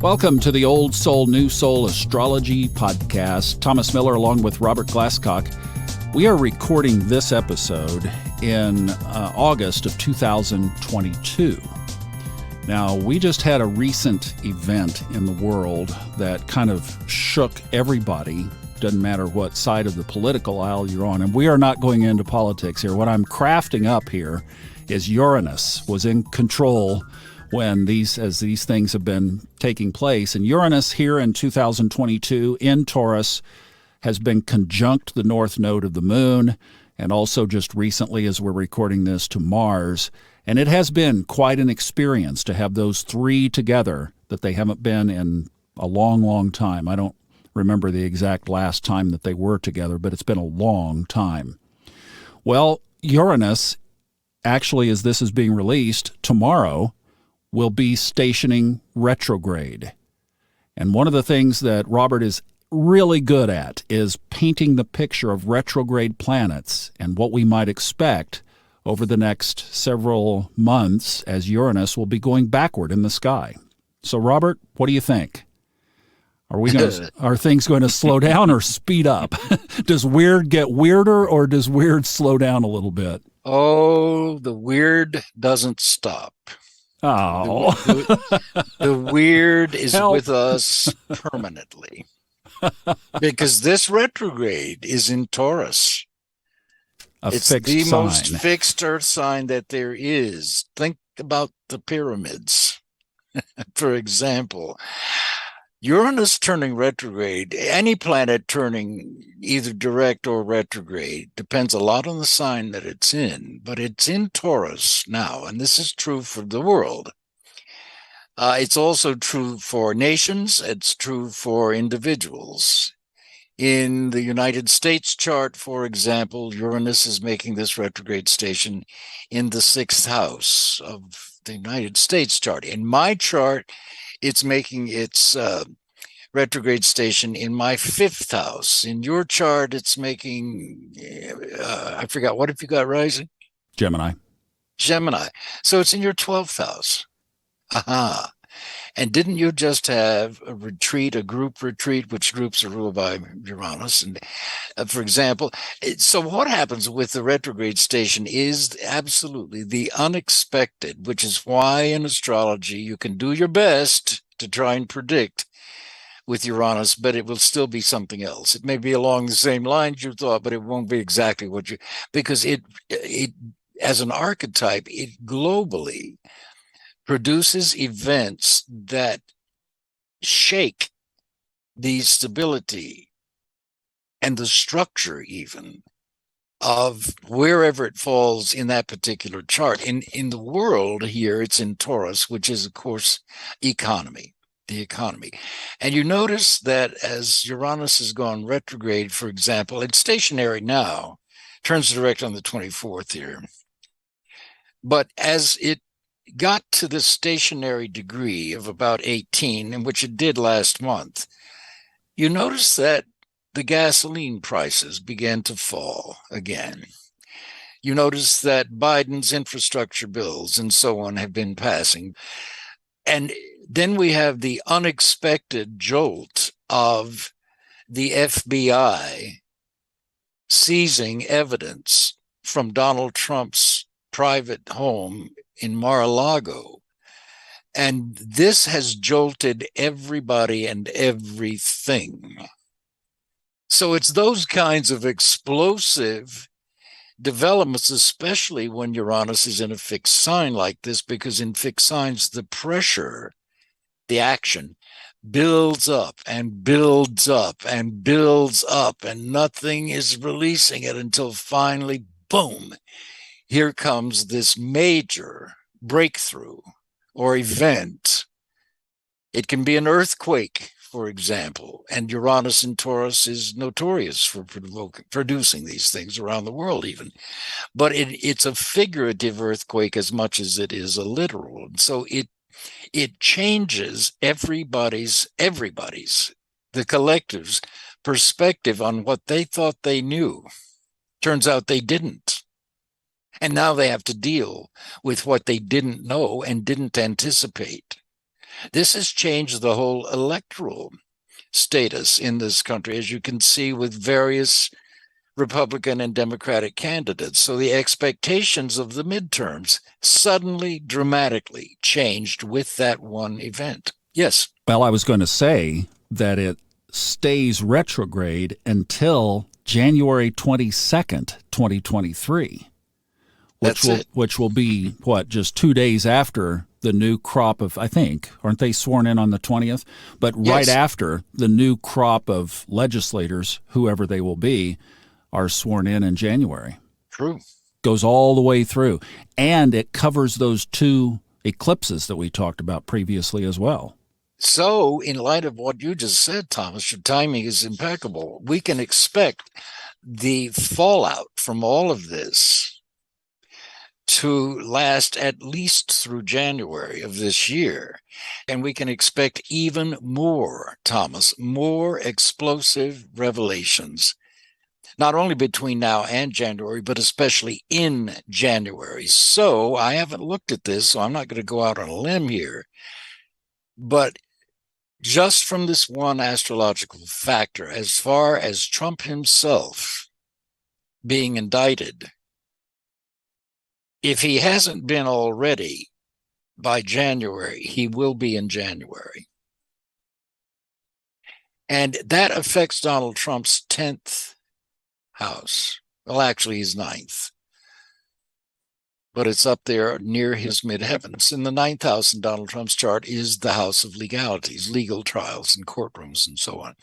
Welcome to the Old Soul, New Soul Astrology podcast. Thomas Miller along with Robert Glasscock. We are recording this episode in August of 2022. Now, we just had a recent event in the world that kind of shook everybody. Doesn't matter what side of the political aisle you're on. And we are not going into politics here. What I'm crafting up here is Uranus was in control when these things have been taking place. And Uranus here in 2022 in Taurus has been conjunct the north node of the moon, and also just recently, as we're recording this, to Mars. And it has been quite an experience to have those three together that they haven't been in a long, long time. I don't remember the exact last time that they were together, but it's been a long time. Well, Uranus, actually, as this is being released, tomorrow will be stationing retrograde. And one of the things that Robert is really good at is painting the picture of retrograde planets and what we might expect over the next several months as Uranus will be going backward in the sky. So, Robert, what do you think? Are things going to slow down or speed up? Does weird get weirder or does weird slow down a little bit? Oh, the weird doesn't stop. Oh, the weird is with us permanently because this retrograde is in Taurus. It's the most fixed earth sign that there is. Think about the pyramids, for example. Uranus turning retrograde, any planet turning either direct or retrograde, depends a lot on the sign that it's in, but it's in Taurus now, and this is true for the world. It's also true for nations. It's true for individuals. In the United States chart, for example, Uranus is making this retrograde station in the 6th house of the United States chart. In my chart, it's making its retrograde station in my 5th house. In your chart, it's making, I forgot, what have you got rising? Gemini. So it's in your 12th house. Aha. And didn't you just have a retreat, a group retreat, which groups are ruled by Uranus? And for example, so what happens with the retrograde station is absolutely the unexpected, which is why in astrology you can do your best to try and predict with Uranus, but it will still be something else. It may be along the same lines you thought, but it won't be exactly what you, because it as an archetype, it globally produces events that shake the stability and the structure even of wherever it falls in that particular chart. In the world here, it's in Taurus, which is, of course, the economy. And you notice that as Uranus has gone retrograde, for example, it's stationary now, turns direct on the 24th here. But as it got to the stationary degree of about 18, in which it did last month, you notice that the gasoline prices began to fall again. You notice that Biden's infrastructure bills and so on have been passing. And then we have the unexpected jolt of the FBI seizing evidence from Donald Trump's private home in Mar-a-Lago. And this has jolted everybody and everything. So it's those kinds of explosive developments, especially when Uranus is in a fixed sign like this, because in fixed signs, the pressure, the action, builds up and builds up and builds up, and nothing is releasing it until finally, boom, here comes this major breakthrough or event. It can be an earthquake, for example, and Uranus in Taurus is notorious for producing these things around the world even. But it's a figurative earthquake as much as it is a literal. And so it changes everybody's, the collective's perspective on what they thought they knew. Turns out they didn't. And now they have to deal with what they didn't know and didn't anticipate. This has changed the whole electoral status in this country, as you can see with various Republican and Democratic candidates. So the expectations of the midterms suddenly dramatically changed with that one event. Yes. Well, I was going to say that it stays retrograde until January 22nd, 2023, which will be, just 2 days after the new crop of, I think, aren't they sworn in on the 20th? But right after the new crop of legislators, whoever they will be, are sworn in January. True. Goes all the way through. And it covers those 2 eclipses that we talked about previously as well. So, in light of what you just said, Thomas, your timing is impeccable. We can expect the fallout from all of this to last at least through January of this year. And we can expect even more, Thomas, more explosive revelations, not only between now and January, but especially in January. So I haven't looked at this, so I'm not going to go out on a limb here. But just from this one astrological factor, as far as Trump himself being indicted, if he hasn't been already by January, he will be in January. And that affects Donald Trump's 10th house. Well, actually, his 9th. But it's up there near his midheavens. In the 9th house in Donald Trump's chart is the house of legalities, legal trials and courtrooms and so on.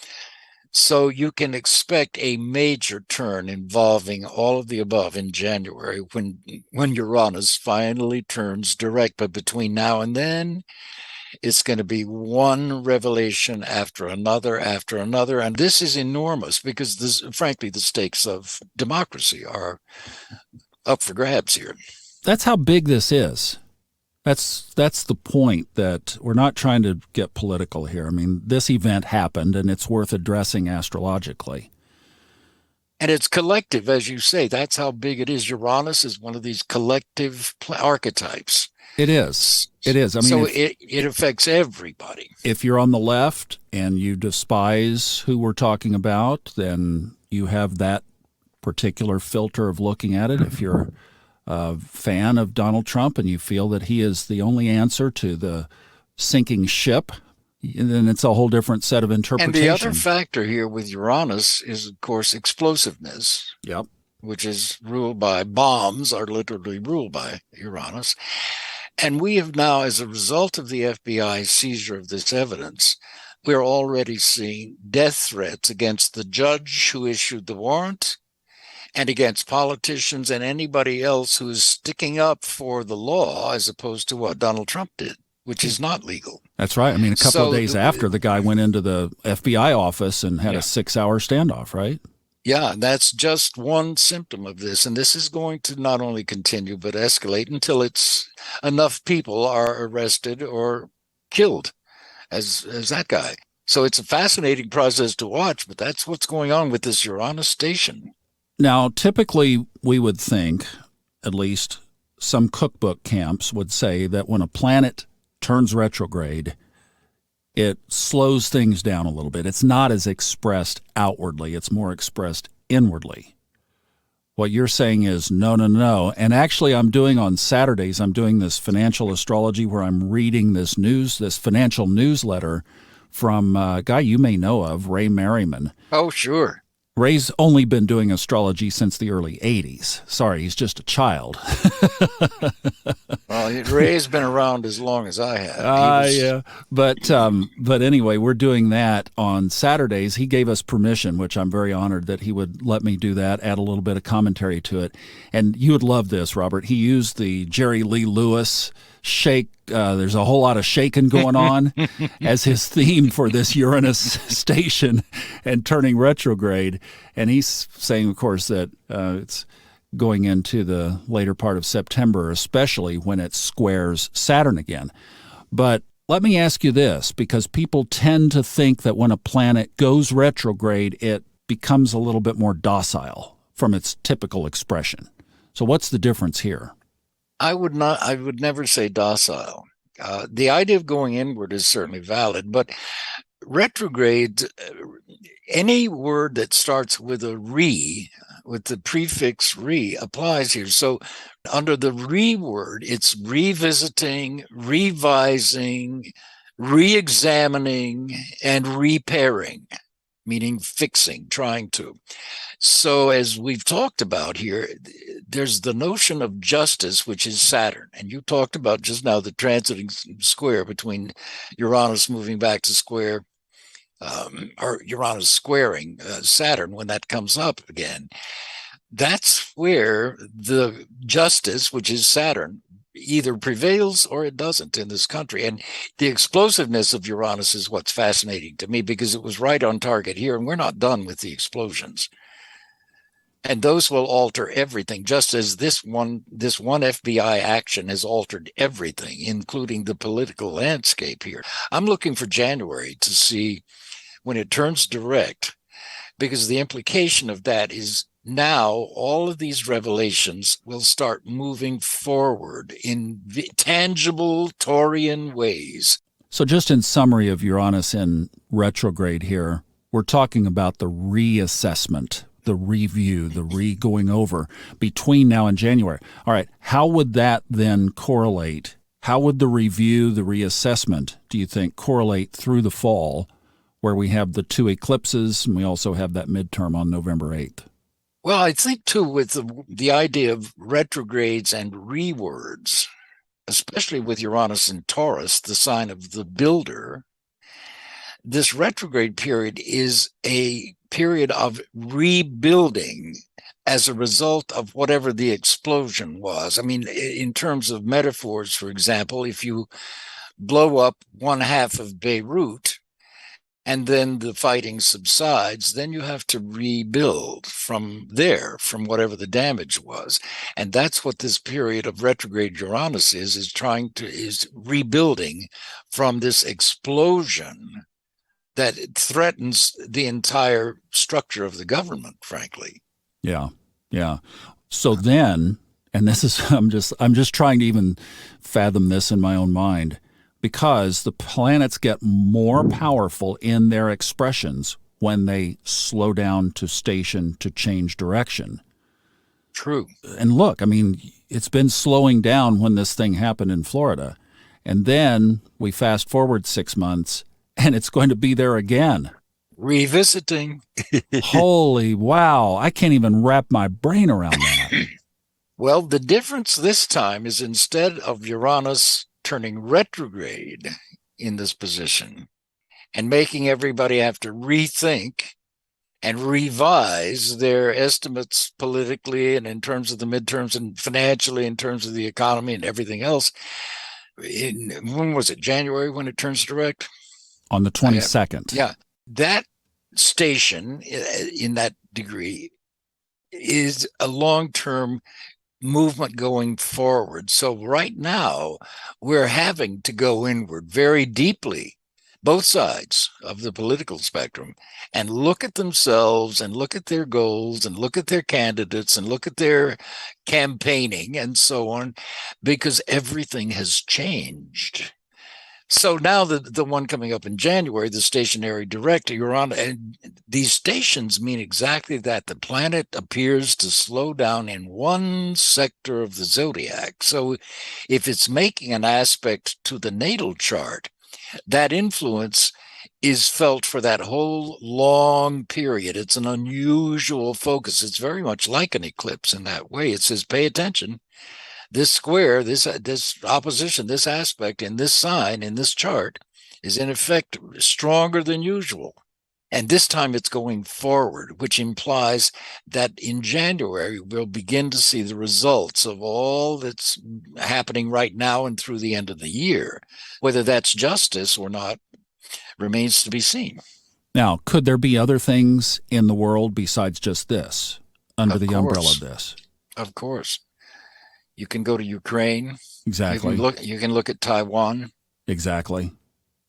So you can expect a major turn involving all of the above in January when Uranus finally turns direct. But between now and then, it's going to be one revelation after another. And this is enormous because, frankly, the stakes of democracy are up for grabs here. That's how big this is. That's the point, that we're not trying to get political here. I mean, this event happened, and it's worth addressing astrologically. And it's collective, as you say. That's how big it is. Uranus is one of these collective archetypes. It is. It is. I mean, so it affects everybody. If you're on the left and you despise who we're talking about, then you have that particular filter of looking at it. If you're a fan of Donald Trump and you feel that he is the only answer to the sinking ship, then it's a whole different set of interpretation. And the other factor here with Uranus is, of course, explosiveness. Yep. Which is ruled by bombs, are literally ruled by Uranus. And we have now, as a result of the FBI's seizure of this evidence, we're already seeing death threats against the judge who issued the warrant and against politicians and anybody else who is sticking up for the law, as opposed to what Donald Trump did, which is not legal. That's right. I mean, a couple of days after, the guy went into the FBI office and had a 6-hour standoff, right? Yeah, that's just one symptom of this. And this is going to not only continue, but escalate until it's enough people are arrested or killed, as that guy. So it's a fascinating process to watch, but that's what's going on with this Uranus station. Now, typically we would think, at least some cookbook camps would say, that when a planet turns retrograde, it slows things down a little bit. It's not as expressed outwardly. It's more expressed inwardly. What you're saying is no. And actually, I'm doing on Saturdays, I'm doing this financial astrology where I'm reading this financial newsletter from a guy you may know of, Ray Merriman. Oh, sure. Ray's only been doing astrology since the early 80s. Sorry, he's just a child. Well, Ray's been around as long as I have. Yeah. But anyway, we're doing that on Saturdays. He gave us permission, which I'm very honored that he would let me do that, add a little bit of commentary to it. And you would love this, Robert. He used the Jerry Lee Lewis shake. There's a whole lot of shaking going on as his theme for this Uranus station and turning retrograde. And he's saying, of course, that it's going into the later part of September, especially when it squares Saturn again. But let me ask you this, because people tend to think that when a planet goes retrograde, it becomes a little bit more docile from its typical expression. So what's the difference here? I would never say docile. The idea of going inward is certainly valid, but retrograde, any word that starts with a re, with the prefix re, applies here. So under the re word, it's revisiting, revising, re-examining, and repairing, meaning fixing, trying to. So as we've talked about here, there's the notion of justice, which is Saturn. And you talked about just now the transiting square between Uranus moving back to square, or Uranus squaring Saturn when that comes up again. That's where the justice, which is Saturn, either prevails or it doesn't in this country. And the explosiveness of Uranus is what's fascinating to me, because it was right on target here, and we're not done with the explosions. And those will alter everything, just as this one FBI action has altered everything, including the political landscape here. I'm looking for January to see when it turns direct, because the implication of that is now all of these revelations will start moving forward in tangible Taurian ways. So just in summary of Uranus in retrograde here, we're talking about the reassessment, the review, the re-going over between now and January. All right, how would that then correlate? How would the review, the reassessment, do you think, correlate through the fall, where we have the two eclipses and we also have that midterm on November 8th? Well, I think, too, with the idea of retrogrades and rewords, especially with Uranus in Taurus, the sign of the builder, this retrograde period is a period of rebuilding as a result of whatever the explosion was. I mean, in terms of metaphors, for example, if you blow up one half of Beirut, and then the fighting subsides, then you have to rebuild from there, from whatever the damage was. And that's what this period of retrograde Uranus is rebuilding from this explosion that threatens the entire structure of the government, frankly. Yeah. So then, and this is, I'm just trying to even fathom this in my own mind, because the planets get more powerful in their expressions when they slow down to station, to change direction. True. And look, I mean, it's been slowing down when this thing happened in Florida. And then we fast forward 6 months, and it's going to be there again. Revisiting. Holy wow. I can't even wrap my brain around that. Well, the difference this time is, instead of Uranus turning retrograde in this position and making everybody have to rethink and revise their estimates politically and in terms of the midterms and financially in terms of the economy and everything else, when was it, January, when it turns direct? On the 22nd. Yeah. That station in that degree is a long-term movement going forward. So right now, we're having to go inward very deeply, both sides of the political spectrum, and look at themselves and look at their goals and look at their candidates and look at their campaigning and so on, because everything has changed. So now the one coming up in January, the stationary direct, Uranus, and these stations mean exactly that. The planet appears to slow down in one sector of the zodiac. So if it's making an aspect to the natal chart, that influence is felt for that whole long period. It's an unusual focus. It's very much like an eclipse in that way. It says, pay attention. This square, this opposition, this aspect in this sign, in this chart, is in effect stronger than usual. And this time it's going forward, which implies that in January, we'll begin to see the results of all that's happening right now and through the end of the year. Whether that's justice or not remains to be seen. Now, could there be other things in the world besides just this, under the umbrella of this? Of course. You can go to Ukraine. Exactly. You can look at Taiwan. Exactly.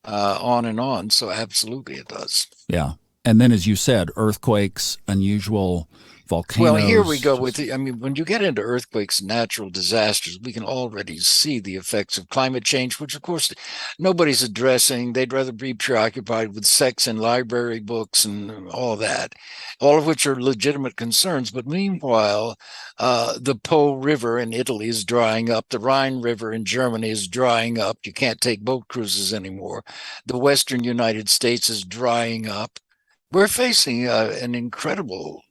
On and on. So absolutely it does. Yeah. And then, as you said, earthquakes, unusual volcanoes. Well, here we go with I mean, when you get into earthquakes and natural disasters, we can already see the effects of climate change, which, of course, nobody's addressing. They'd rather be preoccupied with sex and library books and all that, all of which are legitimate concerns. But meanwhile, the Po River in Italy is drying up. The Rhine River in Germany is drying up. You can't take boat cruises anymore. The Western United States is drying up. We're facing an incredible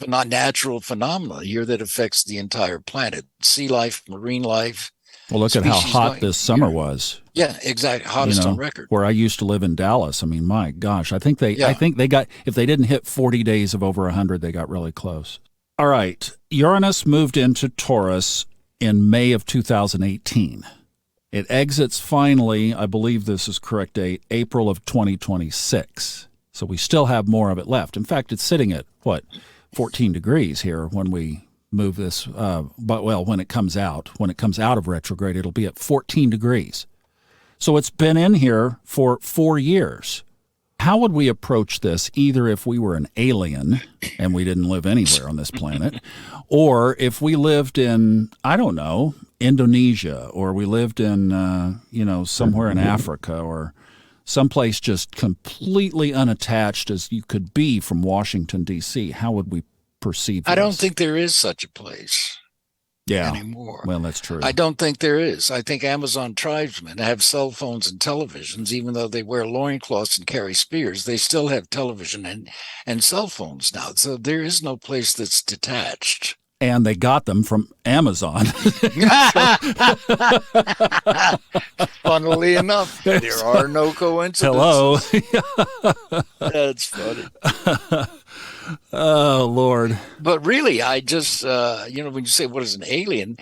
not natural phenomenon here that affects the entire planet. Sea life, marine life. Well, look at how hot this summer was. Yeah, exactly. Hottest on record. Where I used to live in Dallas. I mean, my gosh, I think they got, if they didn't hit 40 days of over 100, they got really close. All right. Uranus moved into Taurus in May of 2018. It exits finally, I believe this is correct date, April of 2026. So we still have more of it left. In fact, it's sitting at what? 14 degrees here when we move this, when it comes out of retrograde, it'll be at 14 degrees. So it's been in here for 4 years. How would we approach this, either if we were an alien and we didn't live anywhere on this planet, or if we lived in, I don't know, Indonesia, or we lived in, somewhere in Africa, or someplace just completely unattached as you could be from Washington, D.C., how would we perceive this? I don't think there is such a place anymore. Well, that's true. I don't think there is. I think Amazon tribesmen have cell phones and televisions, even though they wear loincloths and carry spears. They still have television and cell phones now. So there is no place that's detached. And they got them from Amazon. Funnily enough, there are no coincidences. Hello. That's funny. Oh, Lord. But really, I just, when you say, what is an alien?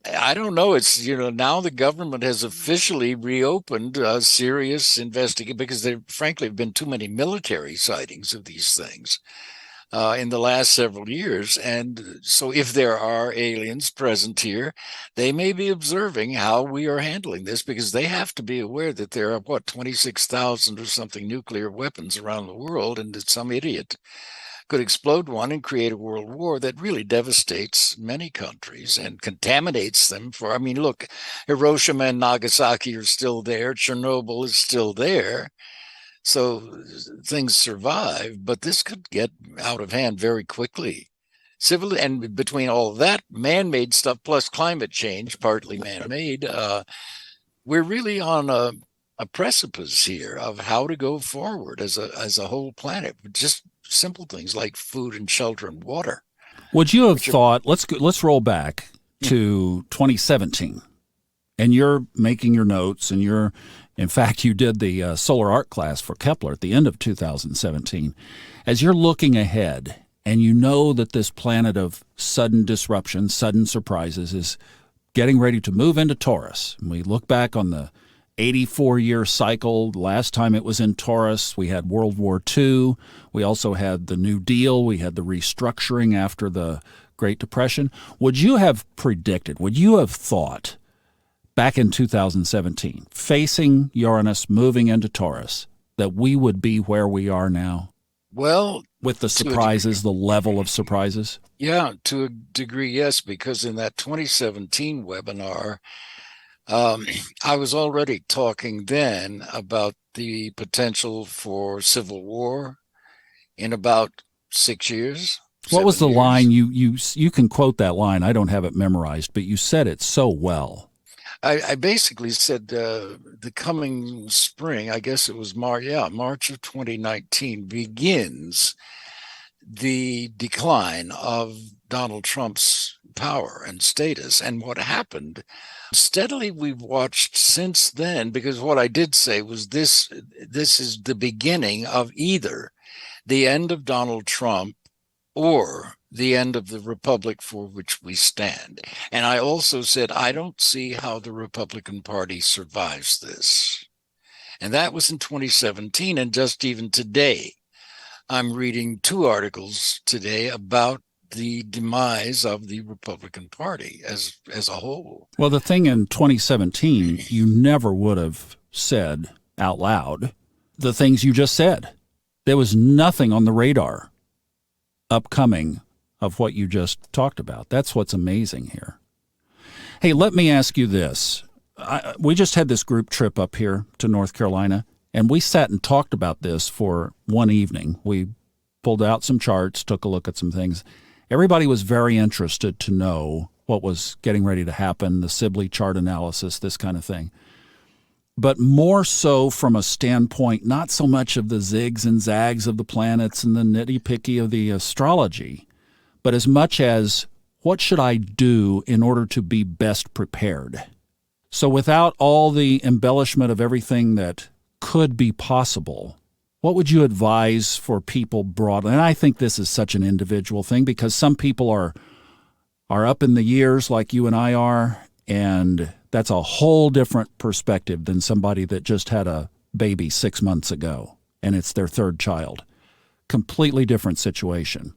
I don't know. It's, now the government has officially reopened serious investigation because there, frankly, have been too many military sightings of these things in the last several years. And so if there are aliens present here, they may be observing how we are handling this, because they have to be aware that there are, 26,000 or something nuclear weapons around the world, and that some idiot could explode one and create a world war that really devastates many countries and contaminates them. Look, Hiroshima and Nagasaki are still there. Chernobyl is still there. So things survive, but this could get out of hand very quickly. And between all of that man-made stuff plus climate change, partly man-made, we're really on a precipice here of how to go forward as a whole planet. Just simple things like food and shelter and water. Would you have thought? Let's roll back to 2017, and you're making your notes, and in fact, you did the solar art class for Kepler at the end of 2017. As you're looking ahead, and you know that this planet of sudden disruption, sudden surprises, is getting ready to move into Taurus. And we look back on the 84-year cycle. Last time it was in Taurus, we had World War II. We also had the New Deal. We had the restructuring after the Great Depression. Would you have predicted, would you have thought back in 2017, facing Uranus moving into Taurus, that we would be where we are now? Well, with the surprises, the level of surprises? Yeah, to a degree, yes, because in that 2017 webinar, I was already talking then about the potential for civil war in about 6 years. What was the line? You can quote that line. I don't have it memorized, but you said it so well. I basically said the coming spring, I guess it was March of 2019, begins the decline of Donald Trump's power and status. And what happened, steadily we've watched since then, because what I did say was this is the beginning of either the end of Donald Trump or the end of the republic for which we stand. And I also said, I don't see how the Republican Party survives this. And that was in 2017. And just even today, I'm reading 2 articles today about the demise of the Republican Party as a whole. Well, the thing in 2017, you never would have said out loud the things you just said. There was nothing on the radar upcoming of what you just talked about. That's what's amazing here. Hey, let me ask you this. We just had this group trip up here to North Carolina, and we sat and talked about this for one evening. We pulled out some charts, took a look at some things. Everybody was very interested to know what was getting ready to happen, the Sibley chart analysis, this kind of thing. But more so from a standpoint, not so much of the zigs and zags of the planets and the nitty-picky of the astrology, but as much as what should I do in order to be best prepared? So without all the embellishment of everything that could be possible, what would you advise for people broadly? And I think this is such an individual thing because some people are up in the years like you and I are, and that's a whole different perspective than somebody that just had a baby 6 months ago, and it's their third child. Completely different situation.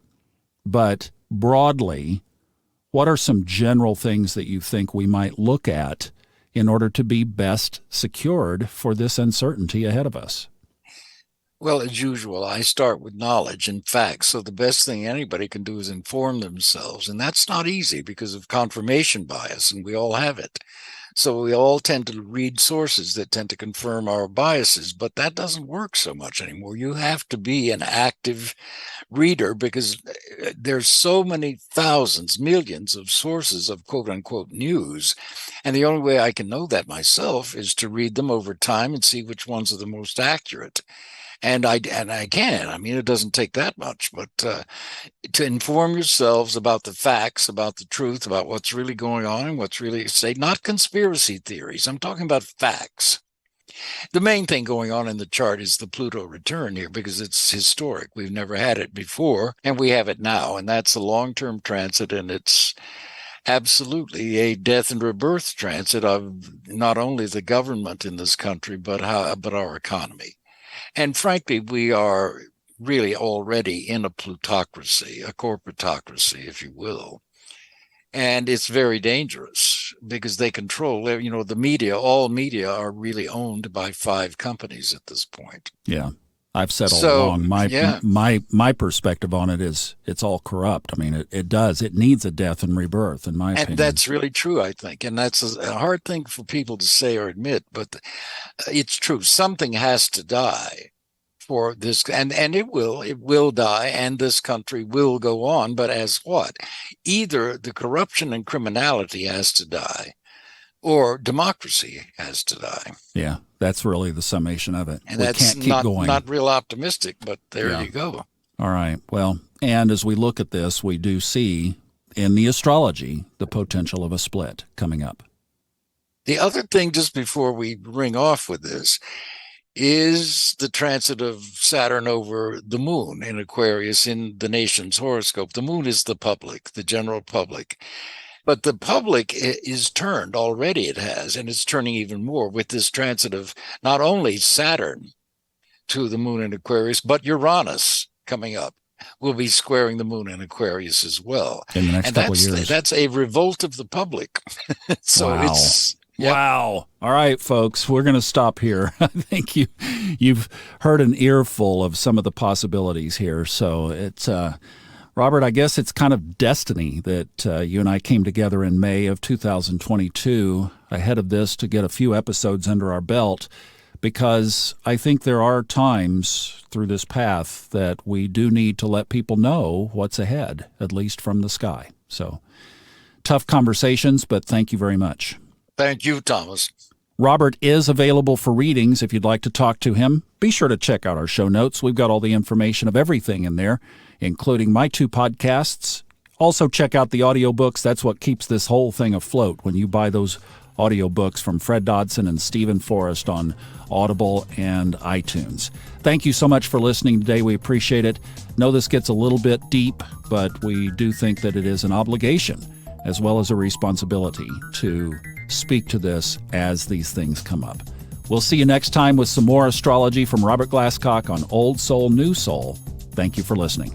But broadly, what are some general things that you think we might look at in order to be best secured for this uncertainty ahead of us? Well, as usual, I start with knowledge and facts. So the best thing anybody can do is inform themselves. And that's not easy because of confirmation bias, and we all have it. So we all tend to read sources that tend to confirm our biases, but that doesn't work so much anymore. You have to be an active reader because there's so many thousands, millions of sources of quote unquote news. And the only way I can know that myself is to read them over time and see which ones are the most accurate. And I can. I mean, it doesn't take that much, but to inform yourselves about the facts, about the truth, about what's really going on and what's really not conspiracy theories. I'm talking about facts. The main thing going on in the chart is the Pluto return here because it's historic. We've never had it before, and we have it now. And that's a long-term transit, and it's absolutely a death and rebirth transit of not only the government in this country, but our economy. And frankly, we are really already in a plutocracy, a corporatocracy, if you will. And it's very dangerous because they control, the media. All media are really owned by 5 companies at this point. Yeah. I've said all along, my perspective on it is it's all corrupt. I mean, it needs a death and rebirth, in my opinion. And that's really true, I think. And that's a hard thing for people to say or admit, but it's true. Something has to die for this, and it will die, and this country will go on. But as what? Either the corruption and criminality has to die, or democracy has to die. Yeah, that's really the summation of it. And that's can't keep going. Not real optimistic, but there you go. All right. Well, and as we look at this, we do see in the astrology the potential of a split coming up. The other thing, just before we ring off with this, is the transit of Saturn over the moon in Aquarius in the nation's horoscope. The moon is the public, the general public. But the public is turned already, it has, and it's turning even more with this transit of not only Saturn to the moon in Aquarius, but Uranus coming up will be squaring the moon in Aquarius as well. In the next couple of years. That's a revolt of the public. So wow. Wow. All right, folks, we're going to stop here. I think you've heard an earful of some of the possibilities here. So it's Robert, I guess it's kind of destiny that you and I came together in May of 2022 ahead of this to get a few episodes under our belt, because I think there are times through this path that we do need to let people know what's ahead, at least from the sky. So tough conversations, but thank you very much. Thank you, Thomas. Robert is available for readings if you'd like to talk to him. Be sure to check out our show notes. We've got all the information of everything in there, including my 2 podcasts. Also check out the audiobooks. That's what keeps this whole thing afloat when you buy those audiobooks from Fred Dodson and Stephen Forrest on Audible and iTunes. Thank you so much for listening today. We appreciate it. Know this gets a little bit deep, but we do think that it is an obligation as well as a responsibility to speak to this as these things come up. We'll see you next time with some more astrology from Robert Glasscock on Old Soul, New Soul. Thank you for listening.